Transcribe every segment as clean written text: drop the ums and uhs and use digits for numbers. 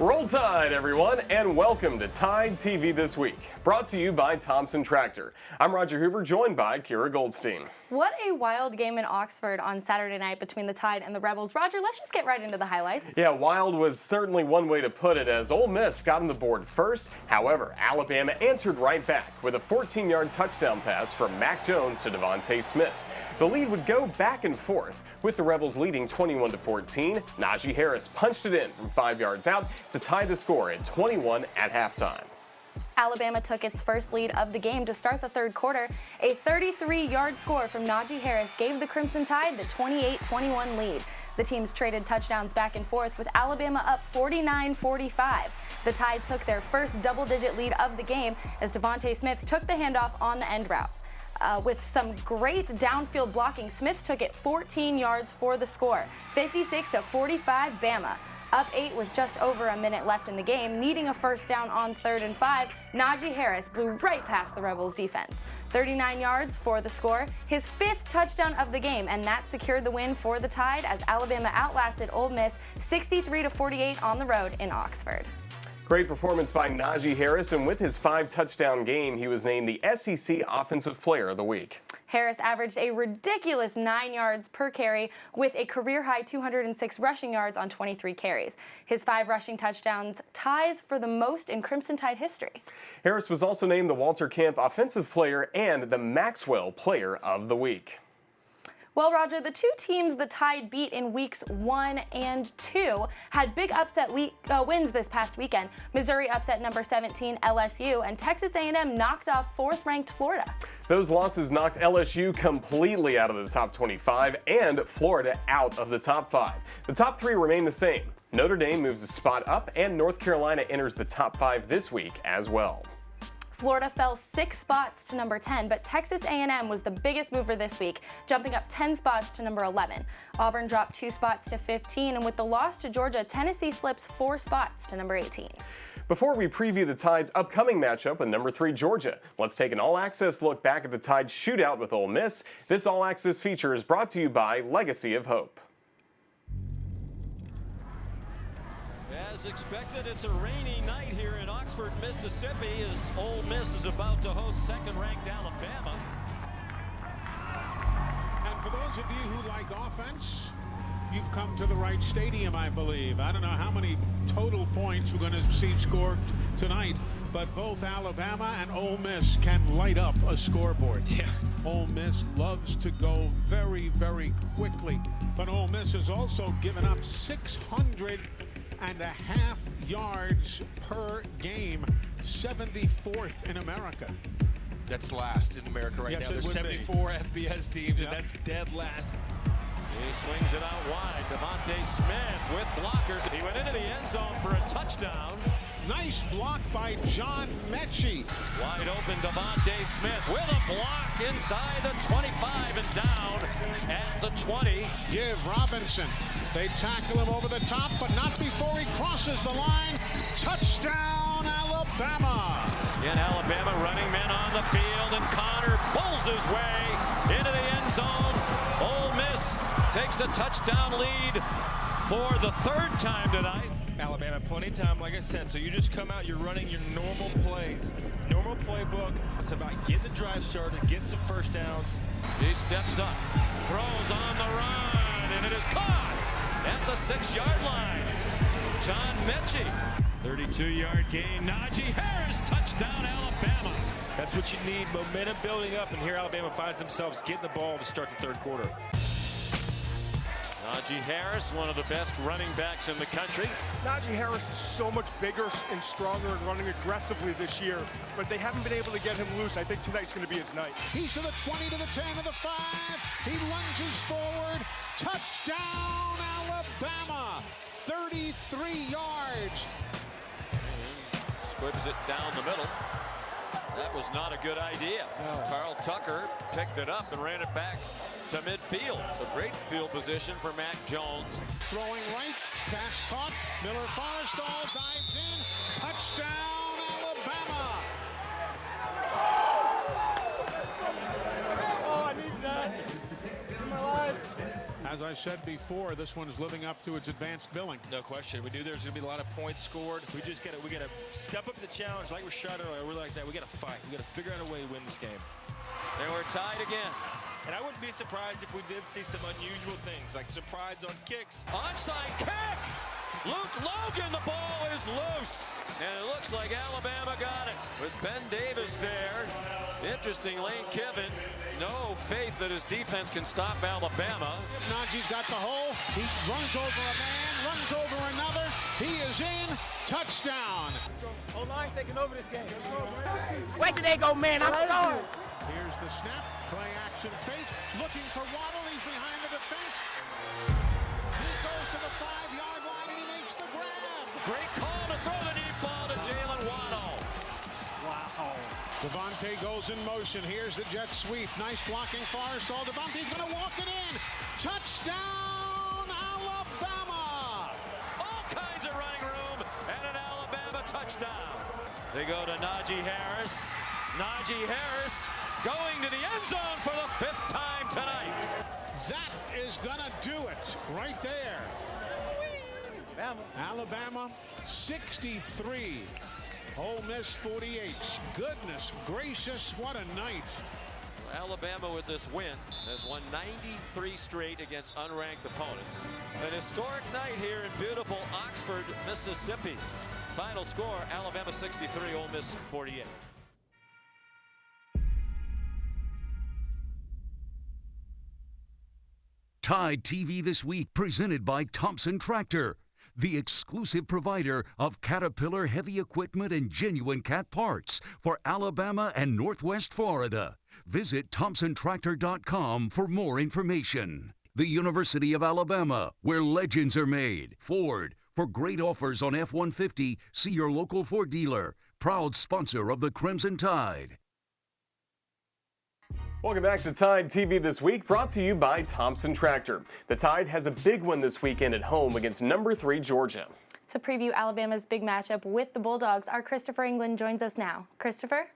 Roll Tide, everyone, and welcome to TideTV This Week, brought to you by Thompson Tractor. I'm Roger Hoover, joined by Kira Goldstein. What a wild game in Oxford on Saturday night between the Tide and the Rebels. Roger, let's just get right into the highlights. Yeah, wild was certainly one way to put it, as Ole Miss got on the board first. However, Alabama answered right back with a 14-yard touchdown pass from Mac Jones to Devonta Smith. The lead would go back and forth, with the Rebels leading 21-14. Naji Harris punched it in from 5 yards out to tie the score at 21 at halftime. Alabama took its first lead of the game to start the third quarter. A 33-yard score from Naji Harris gave the Crimson Tide the 28-21 lead. The teams traded touchdowns back and forth, with Alabama up 49-45. The Tide took their first double-digit lead of the game as Devonta Smith took the handoff on the end route. With some great downfield blocking, Smith took it 14 yards for the score, 56-45 Bama. Up 8 with just over a minute left in the game, needing a first down on 3rd and 5, Naji Harris blew right past the Rebels defense. 39 yards for the score, his 5th touchdown of the game, and that secured the win for the Tide as Alabama outlasted Ole Miss 63-48 on the road in Oxford. Great performance by Naji Harris, and with his 5-touchdown game, he was named the SEC Offensive Player of the Week. Harris averaged a ridiculous 9 yards per carry with a career-high 206 rushing yards on 23 carries. His 5 rushing touchdowns ties for the most in Crimson Tide history. Harris was also named the Walter Camp Offensive Player and the Maxwell Player of the Week. Well, Roger, the two teams the Tide beat in weeks 1 and 2 had big upset wins this past weekend. Missouri upset number 17 LSU, and Texas A&M knocked off 4th-ranked Florida. Those losses knocked LSU completely out of the top 25 and Florida out of the top 5. The top 3 remain the same. Notre Dame moves a spot up, and North Carolina enters the top 5 this week as well. Florida fell 6 spots to number 10, but Texas A&M was the biggest mover this week, jumping up 10 spots to number 11. Auburn dropped 2 spots to 15, and with the loss to Georgia, Tennessee slips 4 spots to number 18. Before we preview the Tide's upcoming matchup with number 3 Georgia, let's take an all-access look back at the Tide's shootout with Ole Miss. This all-access feature is brought to you by Legacy of Hope. As expected, it's a rainy night here in Oxford, Mississippi, as Ole Miss is about to host second-ranked Alabama. And for those of you who like offense, you've come to the right stadium, I believe. I don't know how many total points we're going to see scored tonight, but both Alabama and Ole Miss can light up a scoreboard. Yeah. Ole Miss loves to go very, very quickly, but Ole Miss has also given up 600.5 yards per game, 74th in America. That's last in America right now. There's 74 FBS teams, and that's dead last. He swings it out wide. Devonta Smith with blockers. He went into the end zone for a touchdown. Nice block by John Mechie. Wide open Devonta Smith with a block inside the 25 and down at the 20. Give Robinson. They tackle him over the top, but not before he crosses the line. Touchdown, Alabama. In Alabama, running men on the field, and Connor pulls his way into the end zone. Ole Miss takes a touchdown lead for the 3rd time tonight. Alabama, plenty of time, like I said, so you just come out, you're running your normal plays. Normal playbook. It's about getting the drive started, getting some first downs. He steps up, throws on the run, and it is caught at the 6-yard line. John Mechie. 32-yard gain. Naji Harris, touchdown, Alabama. That's what you need, momentum building up, and here Alabama finds themselves getting the ball to start the 3rd quarter. Naji Harris, one of the best running backs in the country. Naji Harris is so much bigger and stronger and running aggressively this year, but they haven't been able to get him loose. I think tonight's going to be his night. He's to the 20, to the 10, to the 5. He lunges forward. Touchdown, Alabama. 33 yards. Squibs it down the middle. That was not a good idea. No. Carl Tucker picked it up and ran it back to midfield. So great field position for Mac Jones. Throwing right, pass caught. Miller Forrestall dives in. Touchdown, Alabama. Oh, I need that in my life. As I said before, this one is living up to its advanced billing. No question. We knew there was going to be a lot of points scored. We got to step up to the challenge like we're shot earlier. We're like that. We got to fight. We got to figure out a way to win this game. And we're tied again. And I wouldn't be surprised if we did see some unusual things, like surprise on kicks. Onside kick! Luke Logan, the ball is loose. And it looks like Alabama got it with Ben Davis there. Interestingly, Kevin, no faith that his defense can stop Alabama. Naji's got the hole. He runs over a man, runs over another. He is in. Touchdown. O-line taking over this game. Where did they go, man? I'm sorry. Here's the snap. Play action fake. Looking for Waddle. He's behind the defense. He goes to the 5-yard line and he makes the grab. Great call to throw the deep ball to Jalen Waddle. Wow. Devonta goes in motion. Here's the jet sweep. Nice blocking Forrestall. Devonta's going to walk it in. Touchdown, Alabama. All kinds of running room and an Alabama touchdown. They go to Naji Harris. Naji Harris going to the end zone for the 5th time tonight. That is going to do it right there. Alabama 63. Ole Miss 48. Goodness gracious, what a night. Alabama with this win has won 93 straight against unranked opponents. An historic night here in beautiful Oxford, Mississippi. Final score, Alabama 63, Ole Miss 48. TideTV This Week, presented by Thompson Tractor, the exclusive provider of Caterpillar heavy equipment and genuine cat parts for Alabama and Northwest Florida. Visit ThompsonTractor.com for more information. The University of Alabama, where legends are made. Ford, for great offers on F-150, see your local Ford dealer. Proud sponsor of the Crimson Tide. Welcome back to Tide TV This Week, brought to you by Thompson Tractor. The Tide has a big one this weekend at home against number 3 Georgia. To preview Alabama's big matchup with the Bulldogs, our Christopher England joins us now. Christopher?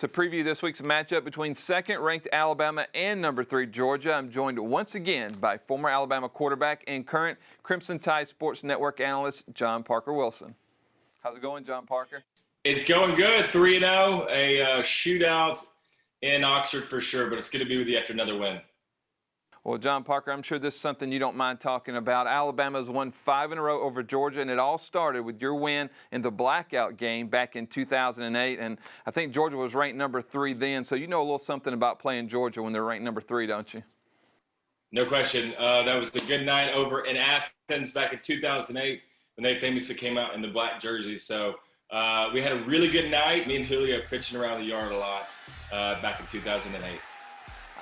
To preview this week's matchup between second-ranked Alabama and number 3 Georgia, I'm joined once again by former Alabama quarterback and current Crimson Tide Sports Network analyst John Parker Wilson. How's it going, John Parker? It's going good. 3-0, a shootout in Oxford for sure, but it's going to be with you after another win. Well, John Parker, I'm sure this is something you don't mind talking about. Alabama's won 5 in a row over Georgia, and it all started with your win in the blackout game back in 2008. And I think Georgia was ranked number 3 then, so you know a little something about playing Georgia when they're ranked number 3, don't you? No question. That was the good night over in Athens back in 2008 when they famously came out in the black jerseys. So we had a really good night. Me and Julio pitching around the yard a lot back in 2008.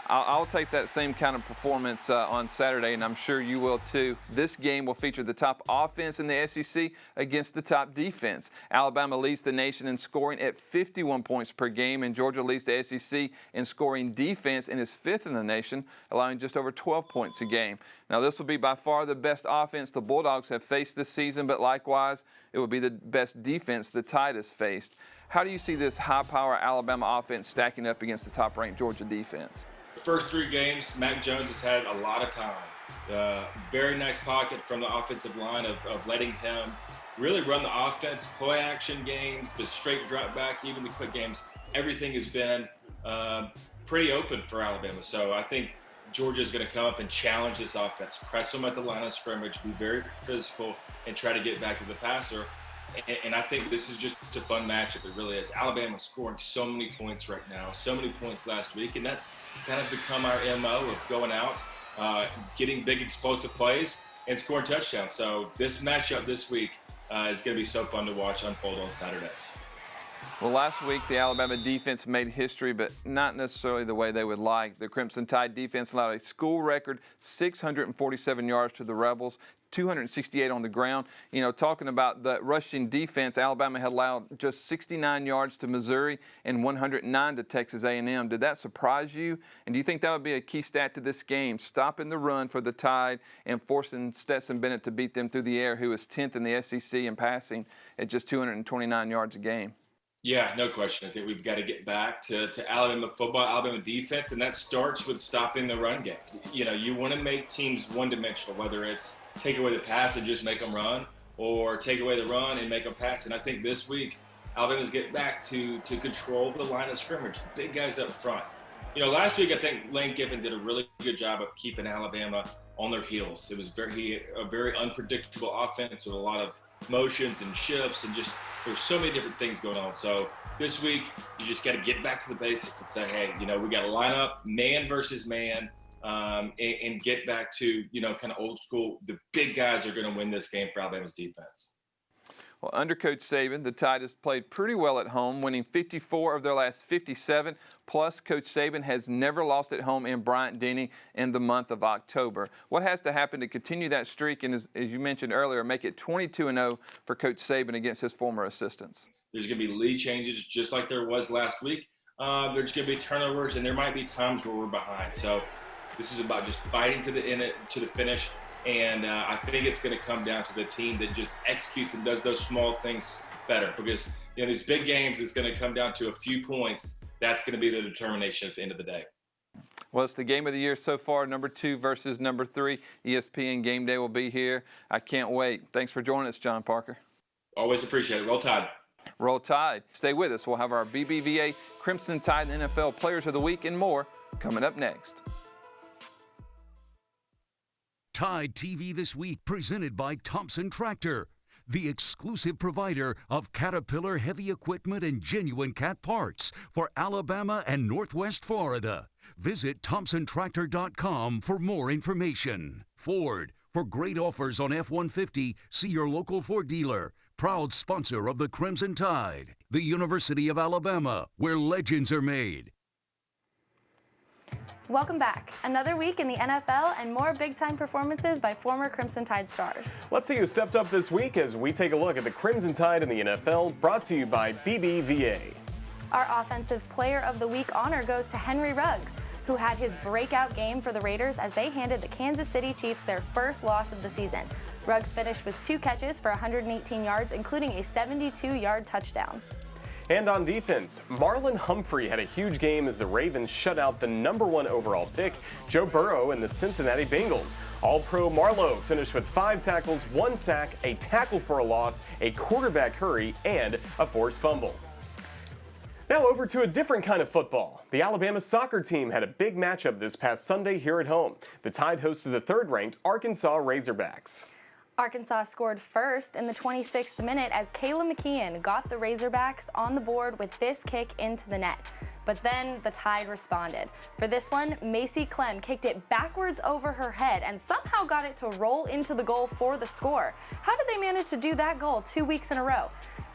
I'll take that same kind of performance on Saturday, and I'm sure you will too. This game will feature the top offense in the SEC against the top defense. Alabama leads the nation in scoring at 51 points per game, and Georgia leads the SEC in scoring defense and is 5th in the nation, allowing just over 12 points a game. Now, this will be by far the best offense the Bulldogs have faced this season, but likewise, it will be the best defense the Tide has faced. How do you see this high-power Alabama offense stacking up against the top-ranked Georgia defense? First 3 games, Mac Jones has had a lot of time. Very nice pocket from the offensive line of letting him really run the offense, play action games, the straight drop back, even the quick games. Everything has been pretty open for Alabama. So I think Georgia is going to come up and challenge this offense, press them at the line of scrimmage, be very physical, and try to get back to the passer. And I think this is just a fun matchup. It really is. Alabama scoring so many points right now, so many points last week, and that's kind of become our MO of going out, getting big explosive plays, and scoring touchdowns. So this matchup this week is going to be so fun to watch unfold on Saturday. Well, last week the Alabama defense made history, but not necessarily the way they would like. The Crimson Tide defense allowed a school record 647 yards to the Rebels, 268 on the ground. You know, talking about the rushing defense, Alabama had allowed just 69 yards to Missouri and 109 to Texas A&M. Did that surprise you? And do you think that would be a key stat to this game, stopping the run for the Tide and forcing Stetson Bennett to beat them through the air, who is 10th in the SEC in passing at just 229 yards a game? Yeah, no question. I think we've got to get back to Alabama football, Alabama defense, and that starts with stopping the run game. You know, you want to make teams one-dimensional, whether it's take away the pass and just make them run, or take away the run and make them pass. And I think this week, Alabama's getting back to control the line of scrimmage, the big guys up front. You know, last week I think Lane Kiffin did a really good job of keeping Alabama on their heels. It was a very unpredictable offense with a lot of motions and shifts and just there's so many different things going on. So this week, you just got to get back to the basics and say, hey, you know, we got to line up man versus man and get back to, you know, kind of old school. The big guys are going to win this game for Alabama's defense. Well, under Coach Saban, the Tide has played pretty well at home, winning 54 of their last 57. Plus, Coach Saban has never lost at home in Bryant-Denny in the month of October. What has to happen to continue that streak and, as you mentioned earlier, make it 22-0 for Coach Saban against his former assistants? There's going to be lead changes just like there was last week. There's going to be turnovers, and there might be times where we're behind. So this is about just fighting to the finish. And I think it's going to come down to the team that just executes and does those small things better. Because, you know, these big games, it's going to come down to a few points. That's going to be the determination at the end of the day. Well, it's the game of the year so far, number 2 versus number 3. ESPN Game Day will be here. I can't wait. Thanks for joining us, John Parker. Always appreciate it. Roll Tide. Roll Tide. Stay with us. We'll have our BBVA Crimson Tide NFL Players of the Week and more coming up next. TideTV This Week, presented by Thompson Tractor, the exclusive provider of Caterpillar heavy equipment and genuine cat parts for Alabama and Northwest Florida. Visit ThompsonTractor.com for more information. Ford, for great offers on F-150, see your local Ford dealer. Proud sponsor of the Crimson Tide. The University of Alabama, where legends are made. Welcome back. Another week in the NFL and more big-time performances by former Crimson Tide stars. Let's see who stepped up this week as we take a look at the Crimson Tide in the NFL, brought to you by BBVA. Our Offensive Player of the Week honor goes to Henry Ruggs, who had his breakout game for the Raiders as they handed the Kansas City Chiefs their first loss of the season. Ruggs finished with 2 catches for 118 yards, including a 72-yard touchdown. And on defense, Marlon Humphrey had a huge game as the Ravens shut out the #1 overall pick, Joe Burrow, and the Cincinnati Bengals. All-Pro Marlowe finished with 5 tackles, 1 sack, a tackle for a loss, a quarterback hurry, and a forced fumble. Now over to a different kind of football. The Alabama soccer team had a big matchup this past Sunday here at home. The Tide hosted the 3rd-ranked Arkansas Razorbacks. Arkansas scored first in the 26th minute as Kayla McKeon got the Razorbacks on the board with this kick into the net. But then the Tide responded. For this one, Macy Clem kicked it backwards over her head and somehow got it to roll into the goal for the score. How did they manage to do that goal 2 weeks in a row?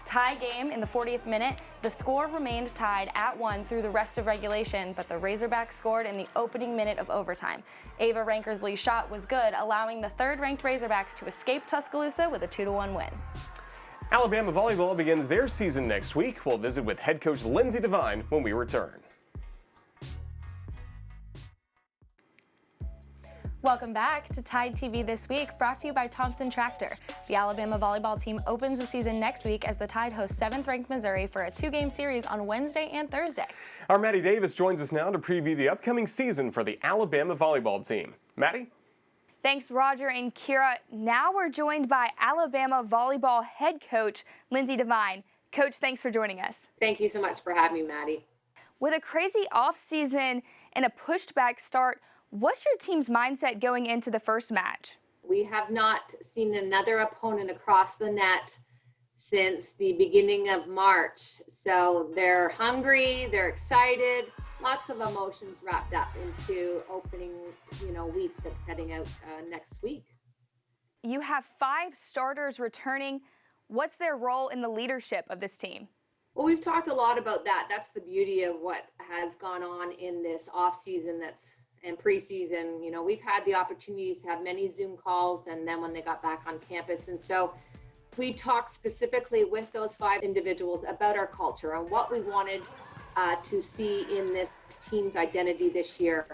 Tie game in the 40th minute. The score remained tied at 1 through the rest of regulation, but the Razorbacks scored in the opening minute of overtime. Ava Rankersley's shot was good, allowing the 3rd-ranked Razorbacks to escape Tuscaloosa with a 2-1 win. Alabama volleyball begins their season next week. We'll visit with head coach Lindsey Devine when we return. Welcome back to TideTV This Week, brought to you by Thompson Tractor. The Alabama volleyball team opens the season next week as the Tide hosts 7th-ranked Missouri for a 2-game series on Wednesday and Thursday. Our Maddie Davis joins us now to preview the upcoming season for the Alabama volleyball team. Maddie? Thanks, Roger and Kira. Now we're joined by Alabama volleyball head coach Lindsey Devine. Coach, thanks for joining us. Thank you so much for having me, Maddie. With a crazy offseason and a pushed-back start, what's your team's mindset going into the first match? We have not seen another opponent across the net since the beginning of March. So they're hungry, they're excited, lots of emotions wrapped up into opening, week that's heading out next week. You have 5 starters returning. What's their role in the leadership of this team? Well, we've talked a lot about that. That's the beauty of what has gone on in this off season and preseason. We've had the opportunities to have many Zoom calls and then when they got back on campus. And so we talked specifically with those 5 individuals about our culture and what we wanted to see in this team's identity this year.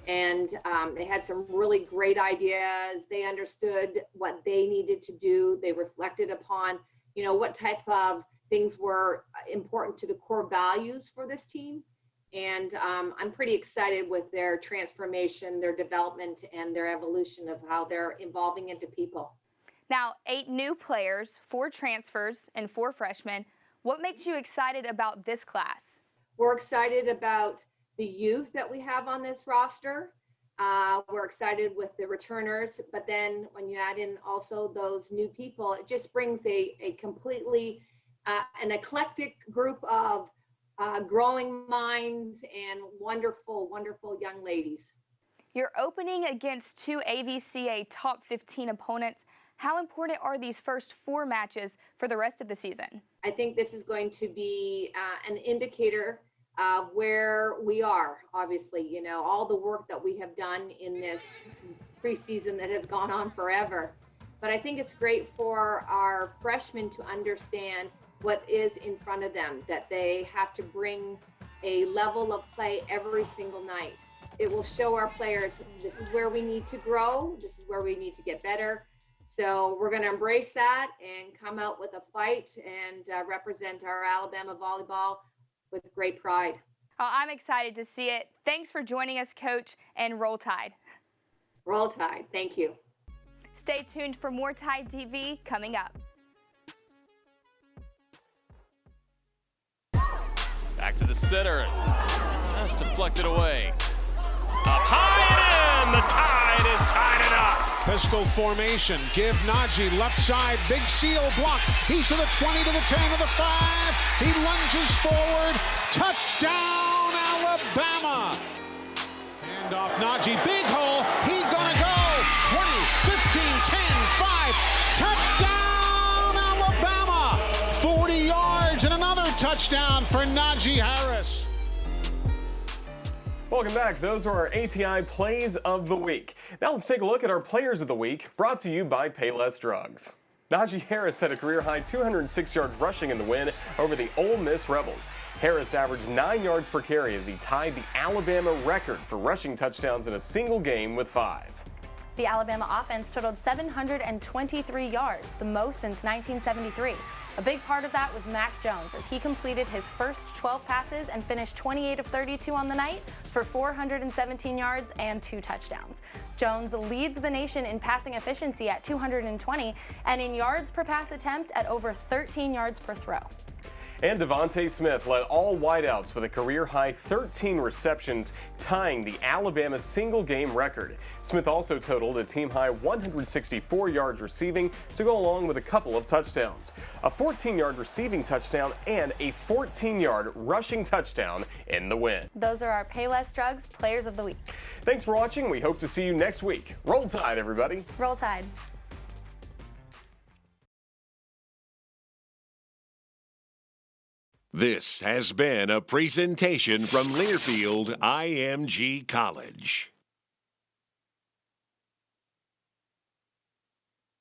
And they had some really great ideas. They understood what they needed to do. They reflected upon, what type of things were important to the core values for this team. And I'm pretty excited with their transformation, their development, and their evolution of how they're evolving into people. Now, 8 new players, 4 transfers, and 4 freshmen. What makes you excited about this class? We're excited about the youth that we have on this roster. We're excited with the returners, but then when you add in also those new people, it just brings a completely an eclectic group of growing minds and wonderful, wonderful young ladies. You're opening against 2 AVCA top 15 opponents. How important are these first 4 matches for the rest of the season? I think this is going to be an indicator of where we are. Obviously, you know, all the work that we have done in this preseason that has gone on forever. But I think it's great for our freshmen to understand what is in front of them, that they have to bring a level of play every single night. It will show our players, this is where we need to grow, this is where we need to get better. So we're going to embrace that and come out with a fight and represent our Alabama volleyball with great pride. Oh, I'm excited to see it. Thanks for joining us, Coach, and Roll Tide. Roll Tide. Thank you. Stay tuned for more Tide TV coming up. Back to the center. Just deflected away. Up high and in. The Tide is tied it up. Pistol formation. Give Naji left side. Big seal block. He's to the 20, to the 10, to the 5. He lunges forward. Touchdown, Alabama. Hand off Naji. Big hole. He gonna go. 20, 15, 10, 5. Touchdown, Alabama. 40 yards and another touchdown for Naji Harris. Welcome back. Those are our ATI Plays of the Week. Now let's take a look at our Players of the Week, brought to you by Payless Drugs. Naji Harris had a career-high 206 yards rushing in the win over the Ole Miss Rebels. Harris averaged 9 yards per carry as he tied the Alabama record for rushing touchdowns in a single game with 5. The Alabama offense totaled 723 yards, the most since 1973. A big part of that was Mac Jones, as he completed his first 12 passes and finished 28 of 32 on the night for 417 yards and 2 touchdowns. Jones leads the nation in passing efficiency at 220 and in yards per pass attempt at over 13 yards per throw. And Devonta Smith led all wideouts with a career-high 13 receptions, tying the Alabama single-game record. Smith also totaled a team-high 164 yards receiving to go along with a couple of touchdowns. A 14-yard receiving touchdown and a 14-yard rushing touchdown in the win. Those are our Payless Drugs Players of the Week. Thanks for watching. We hope to see you next week. Roll Tide, everybody. Roll Tide. This has been a presentation from Learfield IMG College.